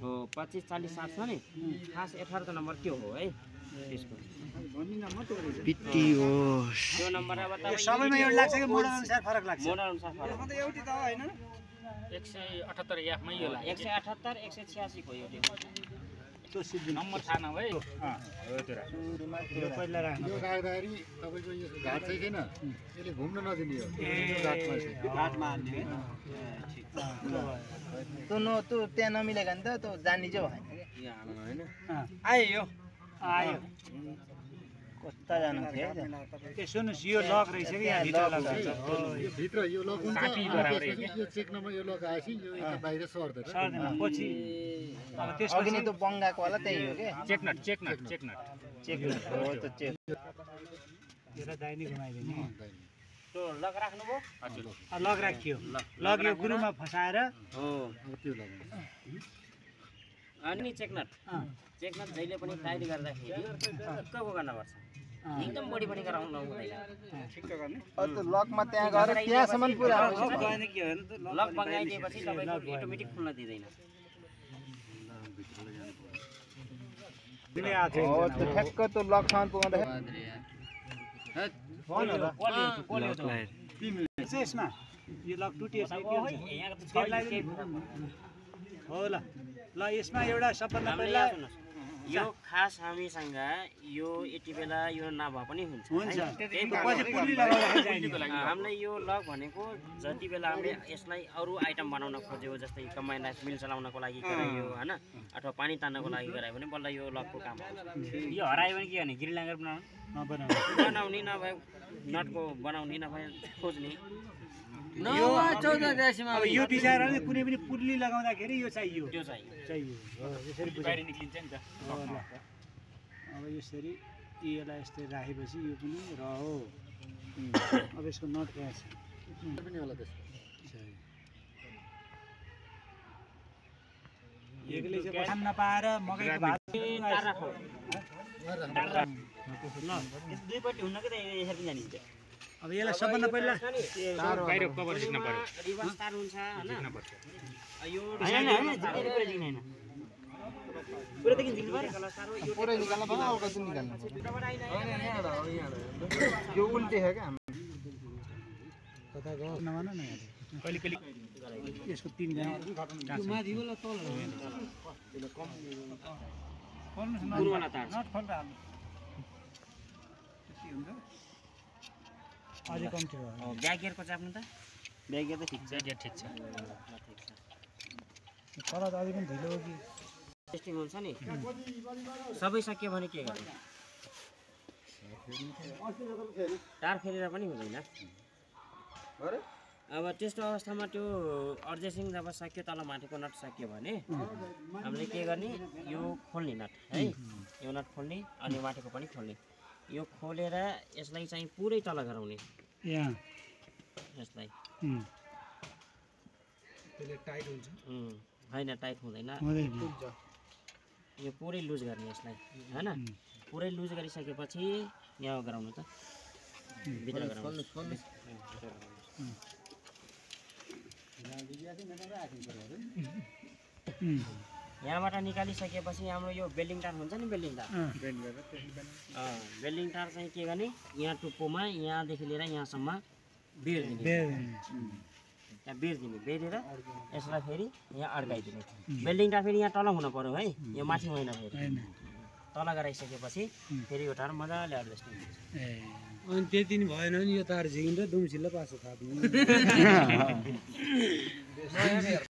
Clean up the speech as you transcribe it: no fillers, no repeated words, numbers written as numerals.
हो 25 40 60 छ नि खास 18 नम्बर त्यो हो है त्यसको पिटी हो त्यो नम्बर अब तपाईँ सबैमा एउटा लाग्छ कि मोडल अनुसार फरक लाग्छ मोडल अनुसार फरक यसमा त एउटै त हैन 178 याफमै यो लाग्छ 178 186 को यो त्यो सिद्धि नम्बर थाहा नभए हो त्यो यो पहिला राख्नु यो राख्दाखेरि तपाईको यो घाट चाहिँ किन यसले घुम्न नदिने हो घाटमा हाल्ने है त्यो त्यो त्यहाँ नमिलेको नि त त्यो जान्ने चाहिँ भएन यो हाल्नु हैन आयो यो आयो कता जानु थियो के सुन्नुस् यो लक रहेछ कि यहाँ भित्र लक रहेछ यो भित्र यो लक हुन्छ यो चेक्नमा यो लक आएपछि यो यता बाहिर सर्दैन सर्दैन पछि अब अघि त्यसपछि नै त्यो बङ्गाको होला त्यही हो के चेकनट चेक हो त चेक यसलाई दाहिने घुमाइदिने त्यो लक राख्नुभयो हजुर लक राखियो लक यो गुरुमा फसाएर हो अब त्यो लगाउनु अनि चेकनट जहिले पनि टाइट गर्दाखेरि ठिक्कको गर्नुपर्छ एकदम बढी पनि गराउनु हुँदैन ठिक्क गर्ने त्यो लकमा त्यहाँ गएर त्यहाँसम्म पुरा आउँछ गएन के हो लक बगाइदिएपछि तपाईको अटोमेटिक खुल्न दिदैन दिने आथे हो त्यो ठ्याक्क त्यो लकसम्म पुग्दाखेरि यसमा यो लक टुटियो छ के हुन्छ हो ल ल यसमा एउटा सबभन्दा पहिला यो खास हामीसँग यो यति बेला यो नभए पनि हुन्छ हुन्छ त्यही पछि पुल्ली लगाउँदाखेरि चाहिने हामीलाई यो लक भनेको जति बेला हामीले यसलाई अरू आइटम बनाउन खोज्यो जस्तै कम्बाइन्ड मिल चलाउनको लागि गरायो हैन अथवा पानी तान्नको लागि गरायो भने बल्ल यो लकको काम हो यो हरायो भने के गर्ने गिरिलाङ्गर बनाउनु बनाउने नभए नटको बनाउने नभए खोज्ने अब यो बिचार कुनै पनि पुल्ली लगाउँदाखेरि यो चाहियो त्यो चाहिँ चाहियो हो यसरी बाहिर निक्लिन्छ नि त अब यसरी यसलाई यस्तै राखेपछि यो पनि रह्यो अब यसको नट कहाँ छ पनि होला त्यसको एकले चाहिँ बसान नपाएर मकैको भात तार राखौ ल दुईपट्टि हुन्न कि त यसरी जानिन्छ अब यसलाई सबभन्दा पहिला बाहिर कभर झिक्न पर्यो रिभर्स तार हुन्छ हैन यो पुरादेखि झिक्नु पर्यो पुरै निकाल्न पर्छ अब कति निकाल्नु यो उल्टे हो क्या कता गयो नभन न कहिले कहिले यसको तीन जना माथि होला तल गुरुवाला तार नट खोल्दा हाल्नु के हुन्छ अझै कम्ती भयो ब्याक गियरको चाप्नु त ब्याक गियर त ठिक छ ठिक छ तर त अझै पनि ढिलो हो कि टेस्टिङ हुन्छ नि सबै सकियो भने के गर्ने तार फेरेर पनि हुँदैन अब त्यस्तो अवस्थामा त्यो अर्जेसिङ जब सक्यो तल माथिको नट सक्यो भने हामीले के गर्ने यो खोल्ने नट है यो नट खोल्ने अनि माथिको पनि खोल्ने यो खोलेर यसलाई चाहिँ पुरै तल गराउने यहाँ यसलाई त्यसले टाइट हुन्छ होइन टाइट हुँदैन यो पुरै लुज गर्ने यसलाई हैन पुरै लुज गरिसकेपछि यहाँ गराउनु त भित्र गराउनु यहाँबाट निकालिसकेपछि हाम्रो यो बेल्डिङ तार हुन्छ नि बेल्डिङ तार बेल्डिङ तार चाहिँ के गर्ने यहाँ टुप्पोमा यहाँदेखि लिएर यहाँसम्म बेर्दिने त्यहाँ बेर्दिने बेरेर यसलाई फेरि यहाँ अड्काइदिने बेल्डिङ तार फेरि यहाँ तल हुनु पर्यो है यो माथि होइन फेरि तल गराइसकेपछि फेरि यो तार मजाले एडजस्टिङ हुन्छ अनि त्यति नि भएन नि यो तार झिकिन्छ दुम्सिलो पासो थाप्नु